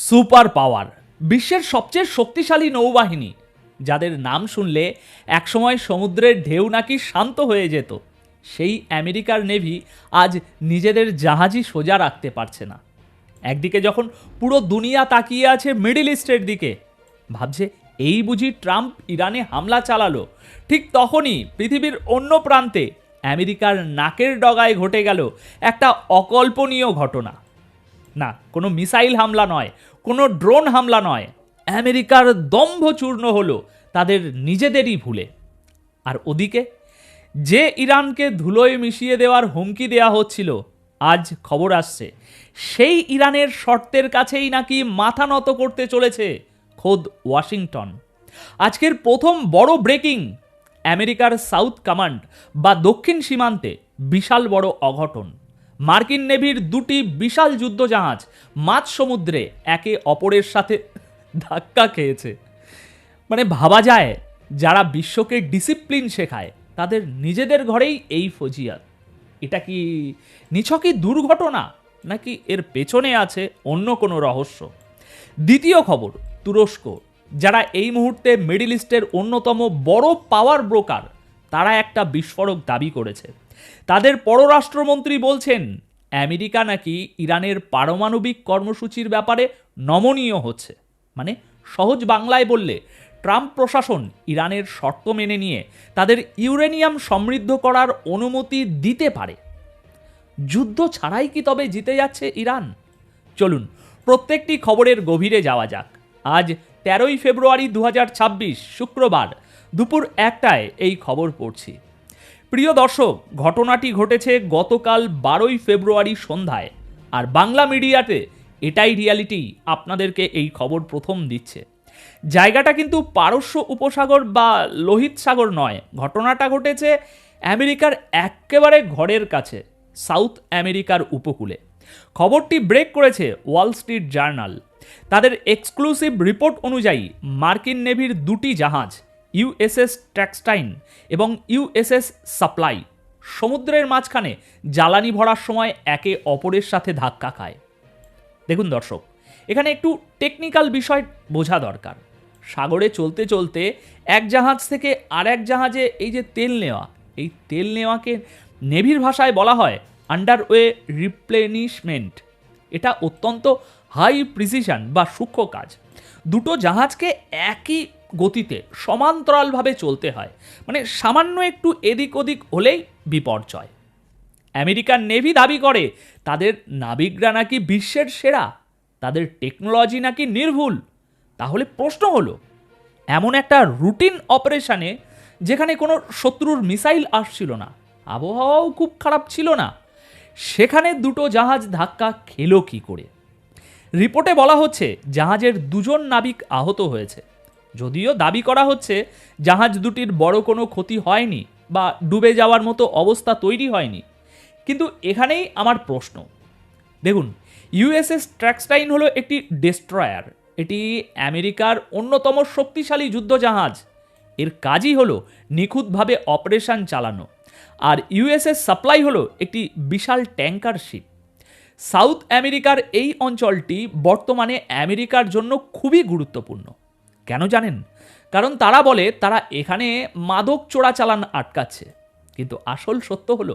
Super power, বিশ্বের সবচেয়ে শক্তিশালী নৌবাহিনী, যাদের নাম শুনলে একসময় সমুদ্রের ঢেউ নাকি শান্ত হয়ে যেত, সেই আমেরিকার নেভি আজ নিজেদের জাহাজই সোজা রাখতে পারছে না। একদিকে যখন পুরো দুনিয়া তাকিয়ে আছে মিডল ইস্টের দিকে, ভাবছে এই বুঝি ট্রাম্প ইরানে হামলা চালালো, ঠিক তখনই পৃথিবীর অন্য প্রান্তে আমেরিকার নাকের ডগায় ঘটে গেল একটা অকল্পনীয় ঘটনা। না, কোনো মিসাইল হামলা নয়, কোনো ড্রোন হামলা নয়, আমেরিকার দম্ভ চূর্ণ হলো তাদের নিজেদেরই ভুলে। আর ওদিকে যে ইরানকে ধুলোয় মিশিয়ে দেওয়ার হুমকি দেওয়া হচ্ছিল, আজ খবর আসছে সেই ইরানের শর্তের কাছেই নাকি মাথা নত করতে চলেছে খোদ ওয়াশিংটন। আজকের প্রথম বড় ব্রেকিং, আমেরিকার সাউথ কমান্ড বা দক্ষিণ সীমান্তে বিশাল বড় অঘটন। মার্কিন নেভির দুটি বিশাল যুদ্ধজাহাজ মাঝ সমুদ্রে একে অপরের সাথে ধাক্কা খেয়েছে। মানে ভাবা যায়, যারা বিশ্বকে ডিসিপ্লিন শেখায় তাদের নিজেদের ঘরেই এই ফজিয়াত। এটা কি নিছকই দুর্ঘটনা, নাকি এর পেছনে আছে অন্য কোনো রহস্য? দ্বিতীয় খবর, তুরস্ক, যারা এই মুহূর্তে মিডল ইস্টের অন্যতম বড় পাওয়ার ব্রোকার, তারা একটা বিস্ফোরক দাবি করেছে। তাদের পররাষ্ট্রমন্ত্রী বলছেন আমেরিকা নাকি ইরানের পারমাণবিক কর্মসূচির ব্যাপারে নমনীয় হচ্ছে। মানে সহজ বাংলায় বললে, ট্রাম্প প্রশাসন ইরানের শর্ত মেনে নিয়ে তাদের ইউরেনিয়াম সমৃদ্ধ করার অনুমতি দিতে পারে। যুদ্ধ ছাড়াই কি তবে জিতে যাচ্ছে ইরান? চলুন প্রত্যেকটি খবরের গভীরে যাওয়া যাক। আজ 13ই ফেব্রুয়ারি 2026, শুক্রবার দুপুর 1টায় এই খবর পড়ছি। প্রিয় দর্শক, ঘটনাটি ঘটেছে গতকাল 12ই ফেব্রুয়ারি সন্ধ্যায়, আর বাংলা মিডিয়াতে এটাই রিয়ালিটি আপনাদেরকে এই খবর প্রথম দিচ্ছে। জায়গাটা কিন্তু পারস্য উপসাগর বা লোহিত সাগর নয়, ঘটনাটা ঘটেছে আমেরিকার একেবারে ঘরের কাছে, সাউথ আমেরিকার উপকূলে। খবরটি ব্রেক করেছে ওয়াল স্ট্রিট জার্নাল। তাদের এক্সক্লুসিভ রিপোর্ট অনুযায়ী মার্কিন নেভির দুটি জাহাজ ইউএসএস ট্র্যাক্সটাইন এবং ইউএসএস সাপ্লাই সমুদ্রের মাঝখানে জ্বালানি ভরার সময় একে অপরের সাথে ধাক্কা খায়। দেখুন দর্শক, এখানে একটু টেকনিক্যাল বিষয় বোঝা দরকার। সাগরে চলতে চলতে এক জাহাজ থেকে আর এক জাহাজে এই যে তেল নেওয়া, এই তেল নেওয়াকে নেভির ভাষায় বলা হয় আন্ডারওয়ে রিপ্লেনিশমেন্ট। এটা অত্যন্ত হাই প্রিসিশন বা সূক্ষ্ম কাজ। দুটো জাহাজকে একই গতিতে সমান্তরালভাবে চলতে হয়, মানে সামান্য একটু এদিক ওদিক হলেই বিপর্যয়। আমেরিকান নেভি দাবি করে তাদের নাবিকরা নাকি বিশ্বের সেরা, তাদের টেকনোলজি নাকি নির্ভুল। তাহলে প্রশ্ন হলো, এমন একটা রুটিন অপারেশনে যেখানে কোনো শত্রুর মিসাইল আসছিল না, আবহাওয়াও খুব খারাপ ছিল না, সেখানে দুটো জাহাজ ধাক্কা খেলো কী করে? রিপোর্টে বলা হচ্ছে জাহাজের দুজন নাবিক আহত হয়েছে। যদিও দাবি করা হচ্ছে জাহাজ দুটির বড় কোনো ক্ষতি হয়নি বা ডুবে যাওয়ার মতো অবস্থা তৈরি হয়নি। কিন্তু এখানেই আমার প্রশ্ন। দেখুন, ইউএসএস ট্র্যাক্সটাইন হলো একটি ডেস্ট্রয়ার, এটি আমেরিকার অন্যতম শক্তিশালী যুদ্ধজাহাজ। এর কাজই হলো নিখুঁতভাবে অপারেশন চালানো। আর ইউএসএস সাপ্লাই হলো একটি বিশাল ট্যাঙ্কার শিপ। সাউথ আমেরিকার এই অঞ্চলটি বর্তমানে আমেরিকার জন্য খুবই গুরুত্বপূর্ণ। কেন জানেন? কারণ তারা বলে তারা এখানে মাদক চোরাচালান আটকাচ্ছে। কিন্তু আসল সত্য হলো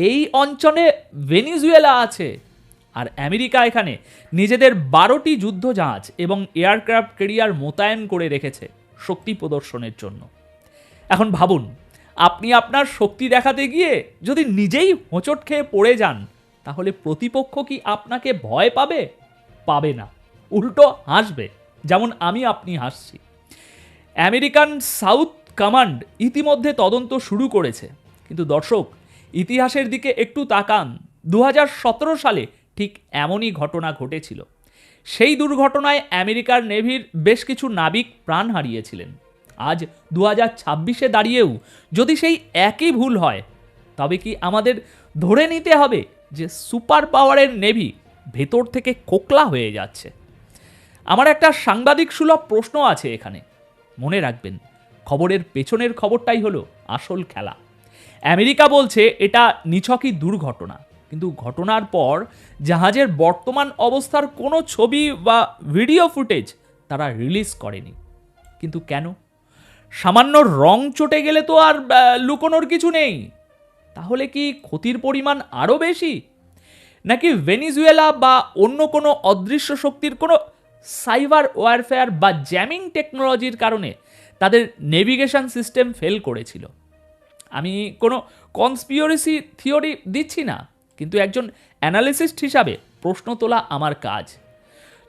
এই অঞ্চলে ভেনিজুয়েলা আছে, আর আমেরিকা এখানে নিজেদের 12টি যুদ্ধজাহাজ এবং এয়ারক্রাফট ক্যারিয়ার মোতায়েন করে রেখেছে শক্তি প্রদর্শনের জন্য। এখন ভাবুন, আপনি আপনার শক্তি দেখাতে গিয়ে যদি নিজেই হোঁচট খেয়ে পড়ে যান, তাহলে প্রতিপক্ষ কি আপনাকে ভয় পাবে? পাবে না, উল্টো হাসবে, যেমন আপনি হাসছি। আমেরিকান সাউথ কমান্ড ইতিমধ্যে তদন্ত শুরু করেছে। কিন্তু দর্শক, ইতিহাসের দিকে একটু তাকান। 2017 সালে ঠিক এমনই ঘটনা ঘটেছিল। সেই দুর্ঘটনায় আমেরিকার নেভির বেশ কিছু নাবিক প্রাণ হারিয়েছিলেন। আজ 2026-এ দাঁড়িয়েও যদি সেই একই ভুল হয়, তবে কি আমাদের ধরে নিতে হবে যে সুপার পাওয়ারের নেভি ভেতর থেকে খোকলা হয়ে যাচ্ছে? আমার একটা সাংবাদিক সুলভ প্রশ্ন আছে এখানে। মনে রাখবেন, খবরের পেছনের খবরটাই হলো আসল খেলা। আমেরিকা বলছে এটা নিছকই দুর্ঘটনা, কিন্তু ঘটনার পর জাহাজের বর্তমান অবস্থার কোনো ছবি বা ভিডিও ফুটেজ তারা রিলিজ করেনি। কিন্তু কেন? সামান্য রং চটে গেলে তো আর লুকোনোর কিছু নেই। তাহলে কি ক্ষতির পরিমাণ আরও বেশি? নাকি ভেনিজুয়েলা বা অন্য কোনো অদৃশ্য শক্তির কোনো সাইবার ওয়ারফেয়ার বা জ্যামিং টেকনোলজির কারণে তাদের নেভিগেশন সিস্টেম ফেল করেছিল? আমি কোনো কনস্পিরেসি থিওরি দিচ্ছি না, কিন্তু একজন অ্যানালিসিস্ট হিসাবে প্রশ্ন তোলা আমার কাজ।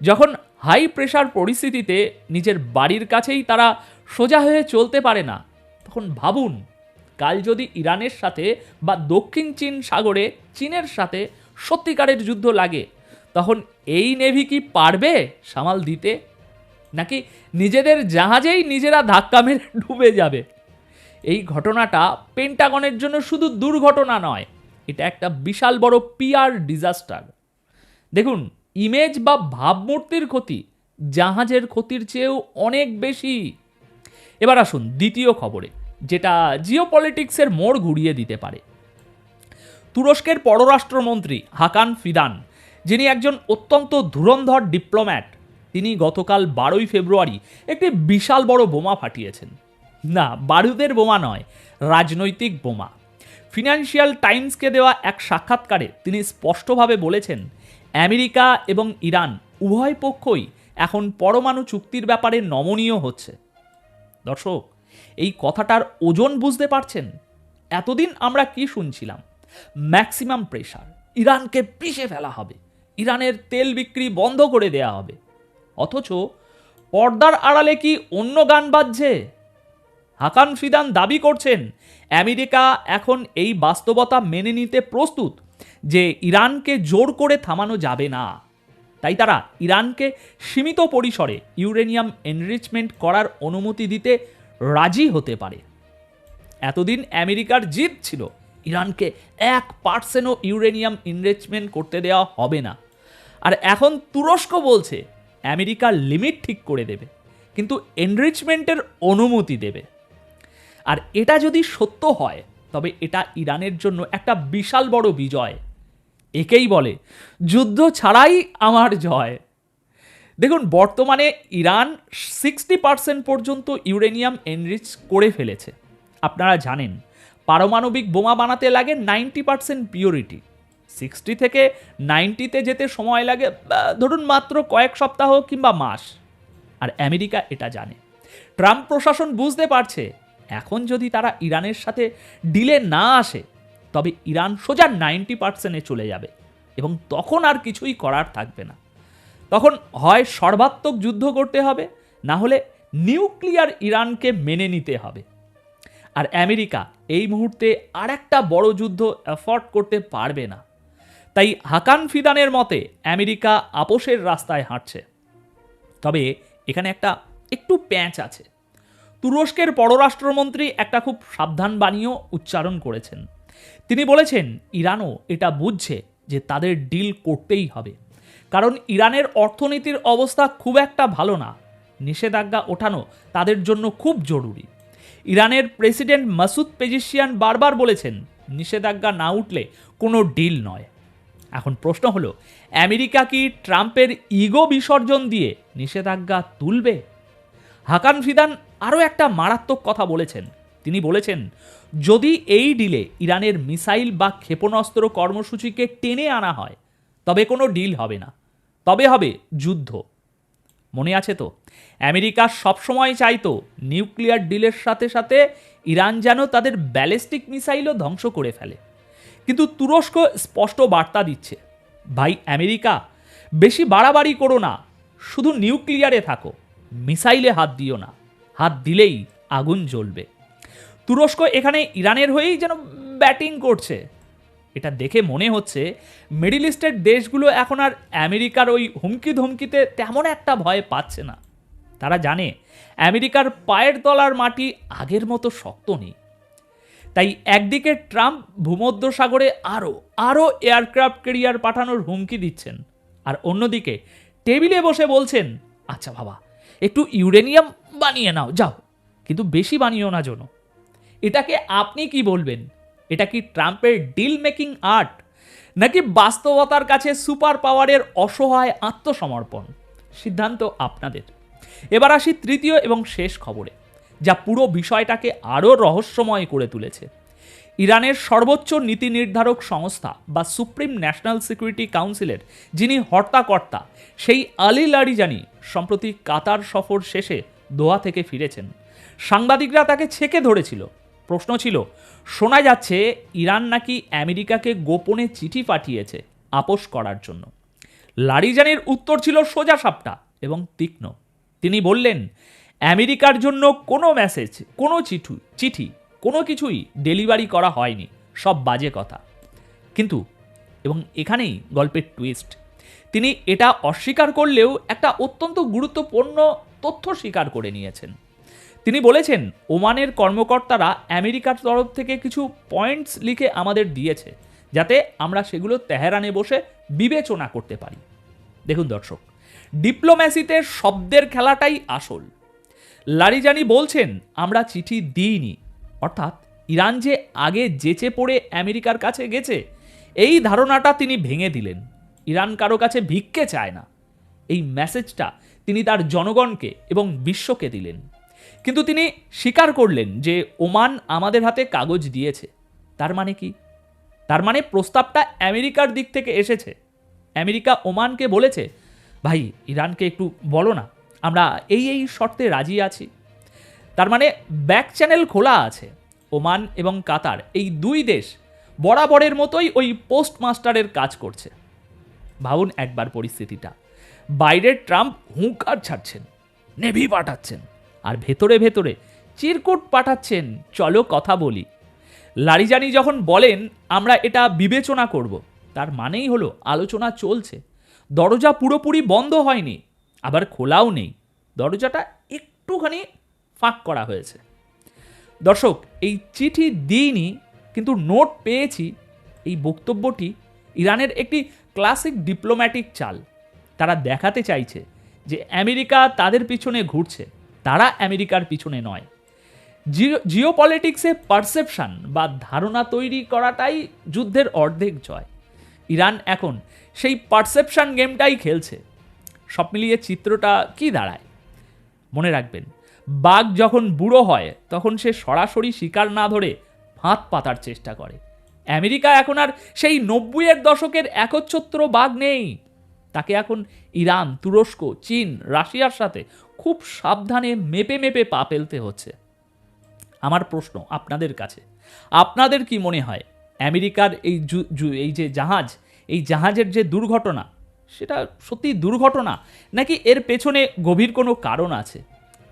যখন হাই প্রেশার পরিস্থিতিতে নিজের বাড়ির কাছেই তারা সোজা হয়ে চলতে পারে না, তখন ভাবুন কাল যদি ইরানের সাথে বা দক্ষিণ চীন সাগরে চীনের সাথে সত্যিকারের যুদ্ধ লাগে, তখন এই নেভি কি পারবে সামাল দিতে? নাকি নিজেদের জাহাজেই নিজেরা ধাক্কা মেরে ডুবে যাবে? এই ঘটনাটা পেন্টাগনের জন্য শুধু দুর্ঘটনা নয়, এটা একটা বিশাল বড় পিআর ডিজাস্টার। দেখুন, ইমেজ বা ভাবমূর্তির ক্ষতি জাহাজের ক্ষতির চেয়েও অনেক বেশি। এবার আসুন দ্বিতীয় খবরে, যেটা জিওপলিটিক্সের মোড় ঘুরিয়ে দিতে পারে। তুরস্কের পররাষ্ট্রমন্ত্রী হাকান ফিদান, যিনি একজন অত্যন্ত ধুরন্ধর ডিপ্লোম্যাট, তিনি গতকাল 12ই ফেব্রুয়ারি একটি বিশাল বড় বোমা ফাটিয়েছেন। না, বারুদের বোমা নয়, রাজনৈতিক বোমা। ফিনান্সিয়াল টাইমসকে দেওয়া এক সাক্ষাৎকারে তিনি স্পষ্টভাবে বলেছেন, আমেরিকা এবং ইরান উভয় পক্ষই এখন পরমাণু চুক্তির ব্যাপারে নমনীয় হচ্ছে। দর্শক, এই কথাটার ওজন বুঝতে পারছেন? এতদিন আমরা কি শুনছিলাম? ম্যাক্সিমাম প্রেশার, ইরানকে পিষে ফেলা হবে, ইরানের তেল বিক্রি বন্ধ করে দেয়া হবে। অথচ পর্দার আড়ালে কি অন্য গান বাজছে? হাকান ফিদান দাবি করছেন আমেরিকা এখন এই বাস্তবতা মেনে নিতে প্রস্তুত যে ইরানকে জোর করে থামানো যাবে না। তাই তারা ইরানকে সীমিত পরিসরে ইউরেনিয়াম এনরিচমেন্ট করার অনুমতি দিতে রাজি হতে পারে। এতদিন আমেরিকার জিদ ছিল ইরানকে 1% ইউরেনিয়াম এনরিচমেন্ট করতে দেওয়া হবে না। আর এখন তুরস্ক বলছে আমেরিকা লিমিট ঠিক করে দেবে, কিন্তু এনরিচমেন্টের অনুমতি দেবে। আর এটা যদি সত্য হয়, তবে এটা ইরানের জন্য একটা বিশাল বড় বিজয়। একেই বলে যুদ্ধ ছাড়াই আমার জয়। দেখুন, বর্তমানে ইরান 60% পর্যন্ত ইউরেনিয়াম এনরিচ করে ফেলেছে। আপনারা জানেন পারমাণবিক বোমা বানাতে লাগে 90% পিওরিটি। 60 থেকে 90-তে যেতে সময় লাগে ধরুন মাত্র কয়েক সপ্তাহ কিংবা মাস। আর আমেরিকা এটা জানে। ট্রাম্প প্রশাসন বুঝতে পারছে এখন যদি তারা ইরানের সাথে ডিলে না আসে, তবে ইরান সোজা 90%-এ চলে যাবে এবং তখন আর কিছুই করার থাকবে না। তখন হয় সর্বাত্মক যুদ্ধ করতে হবে, না হলে নিউক্লিয়ার ইরানকে মেনে নিতে হবে। আর আমেরিকা এই মুহূর্তে আর একটা বড় যুদ্ধ অ্যাফোর্ড করতে পারবে না। তাই হাকান ফিদানের মতে আমেরিকা আপোষের রাস্তায় হাঁটছে। তবে এখানে একটু প্যাঁচ আছে। তুরস্কের পররাষ্ট্রমন্ত্রী একটা খুব সাবধান বাণীও উচ্চারণ করেছেন। তিনি বলেছেন ইরানও এটা বুঝছে যে তাদের ডিল করতেই হবে, কারণ ইরানের অর্থনীতির অবস্থা খুব একটা ভালো না। নিষেধাজ্ঞা ওঠানো তাদের জন্য খুব জরুরি। ইরানের প্রেসিডেন্ট মাসুদ পেজিশিয়ান বারবার বলেছেন নিষেধাজ্ঞা না উঠলে কোনো ডিল নয়। এখন প্রশ্ন হলো, আমেরিকা কি ট্রাম্পের ইগো বিসর্জন দিয়ে নিষেধাজ্ঞা তুলবে? হাকান ফিদান আরও একটা মারাত্মক কথা বলেছেন। তিনি বলেছেন যদি এই ডিলে ইরানের মিসাইল বা ক্ষেপণাস্ত্র কর্মসূচিকে টেনে আনা হয়, তবে কোনো ডিল হবে না, তবে হবে যুদ্ধ। মনে আছে তো, আমেরিকা সবসময় চাইতো নিউক্লিয়ার ডিলের সাথে সাথে ইরান যেন তাদের ব্যালিস্টিক মিসাইলও ধ্বংস করে ফেলে। কিন্তু তুরস্ক স্পষ্ট বার্তা দিচ্ছে, ভাই আমেরিকা, বেশি বাড়াবাড়ি করো না, শুধু নিউক্লিয়ারে থাকো, মিসাইলে হাত দিও না, হাত দিলেই আগুন জ্বলবে। তুরস্ক এখানে ইরানের হয়েই যেন ব্যাটিং করছে। এটা দেখে মনে হচ্ছে মিডল ইস্টের দেশগুলো এখন আর আমেরিকার ওই হুমকি ধমকিতে তেমন একটা ভয় পাচ্ছে না। তারা জানে আমেরিকার পায়ের তলার মাটি আগের মতো শক্ত নেই। তাই একদিকে ট্রাম্প ভূমধ্যসাগরে আরও এয়ারক্রাফট ক্যারিয়ার পাঠানোর হুমকি দিচ্ছেন, আর অন্যদিকে টেবিলে বসে বলছেন আচ্ছা বাবা, একটু ইউরেনিয়াম বানিয়ে নাও যাও, কিন্তু বেশি বানিও না যেন। এটাকে আপনি কি বলবেন? এটা কি ট্রাম্পের ডিল মেকিং আর্ট, নাকি বাস্তবতার কাছে সুপার পাওয়ারের অসহায় আত্মসমর্পণ? সিদ্ধান্ত আপনাদের। এবার আসি তৃতীয় এবং শেষ খবরে, যা পুরো বিষয়টাকে আরও রহস্যময় করে তুলেছে। ইরানের সর্বোচ্চ নীতি নির্ধারক সংস্থা বা সুপ্রিম ন্যাশনাল সিকিউরিটি কাউন্সিলের যিনি হর্তাকর্তা, সেই আলী লারিজানি সম্প্রতি কাতার সফর শেষে দোহা থেকে ফিরেছেন। সাংবাদিকরা তাকে ছেকে ধরেছিল। প্রশ্ন ছিল, শোনা যাচ্ছে ইরান নাকি আমেরিকাকে গোপনে চিঠি পাঠিয়েছে আপোস করার জন্য। লারিজানির উত্তর ছিল সোজাসাপটা এবং তীক্ষ্ণ। তিনি বললেন, আমেরিকার জন্য কোনো মেসেজ, কোনো চিঠি কোনো কিছুই ডেলিভারি করা হয়নি, সব বাজে কথা। কিন্তু এবং এখানেই গল্পের টুইস্ট, তিনি এটা অস্বীকার করলেও একটা অত্যন্ত গুরুত্বপূর্ণ তথ্য স্বীকার করে নিয়েছেন। তিনি বলেছেন, ওমানের কর্মকর্তারা আমেরিকার তরফ থেকে কিছু পয়েন্টস লিখে আমাদের দিয়েছে, যাতে আমরা সেগুলো তেহরানে বসে বিবেচনা করতে পারি। দেখুন দর্শক, ডিপ্লোম্যাসিতে শব্দের খেলাটাই আসল। লারিজানি বলছেন, আমরা চিঠি দিইনি, অর্থাৎ ইরান যে আগে যেচে পড়ে আমেরিকার কাছে গেছে, এই ধারণাটা তিনি ভেঙে দিলেন। ইরান কারো কাছে ভিক্ষে চায় না, এই মেসেজটা তিনি তার জনগণকে এবং বিশ্বকে দিলেন। কিন্তু তিনি স্বীকার করলেন যে ওমান আমাদের হাতে কাগজ দিয়েছে। তার মানে কি? তার মানে প্রস্তাবটা আমেরিকার দিক থেকে এসেছে। আমেরিকা ওমানকে বলেছে, ভাই ইরানকে একটু বলো না, আমরা এই শর্তে রাজি আছি। তার মানে ব্যাক চ্যানেল খোলা আছে। ওমান এবং কাতার, এই দুই দেশ বরাবরের মতোই ওই পোস্টমাস্টারের কাজ করছে। ভাবুন একবার পরিস্থিতিটা, বাইরের ট্রাম্প হুঙ্কার ছাড়ছেন, নেভি পাঠাচ্ছেন, আর ভেতরে ভেতরে চিরকুট পাঠাচ্ছেন, চলো কথা বলি। লারিজানি যখন বলেন আমরা এটা বিবেচনা করব, তার মানেই হলো আলোচনা চলছে। দরজা পুরোপুরি বন্ধ হয়নি, আবার খোলাও নেই, দরজাটা একটুখানি ফাঁক করা হয়েছে। দর্শক, এই চিঠি দিইনি কিন্তু নোট পেয়েছি, এই বক্তব্যটি ইরানের একটি ক্লাসিক ডিপ্লোম্যাটিক চাল। তারা দেখাতে চাইছে যে আমেরিকা তাদের পিছনে ঘুরছে, তারা আমেরিকার পিছনে নয়। জিওপলিটিক্সে পারসেপশন বা ধারণা তৈরি করাটাই যুদ্ধের অর্ধেক জয়। ইরান এখন সেই পারসেপশন গেমটাই খেলছে। সব মিলিয়ে চিত্রটা কি দাঁড়ায়? মনে রাখবেন, বাঘ যখন বুড়ো হয় তখন সে সরাসরি শিকার না ধরে ফাঁদ পাতার চেষ্টা করে। আমেরিকা এখন আর সেই 90-এর দশকের একচ্ছত্র বাঘ নেই। তাকে এখন ইরান, তুরস্ক, চীন, রাশিয়ার সাথে খুব সাবধানে মেপে মেপে পা ফেলতে হচ্ছে। আমার প্রশ্ন আপনাদের কাছে, আপনাদের কি মনে হয় আমেরিকার এই যে জাহাজ, এই জাহাজের যে দুর্ঘটনা, সেটা সত্যি দুর্ঘটনা নাকি এর পেছনে গভীর কোনো কারণ আছে?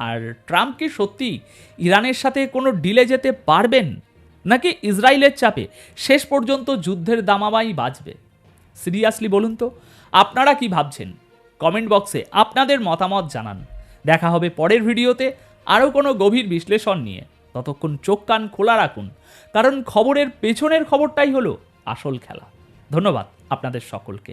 আর ট্রাম্প কি সত্যি ইরানের সাথে কোনো ডিলে যেতে পারবেন, নাকি ইসরায়েলের চাপে শেষ পর্যন্ত যুদ্ধের দামামাই বাজবে? সিরিয়াসলি বলুন তো, আপনারা কি ভাবছেন? কমেন্ট বক্সে আপনাদের মতামত জানান। দেখা হবে পরের ভিডিওতে আরও কোনো গভীর বিশ্লেষণ নিয়ে। ততক্ষণ চোখ কান খোলা রাখুন, কারণ খবরের পেছনের খবরটাই হলো আসল খেলা। ধন্যবাদ আপনাদের সকলকে।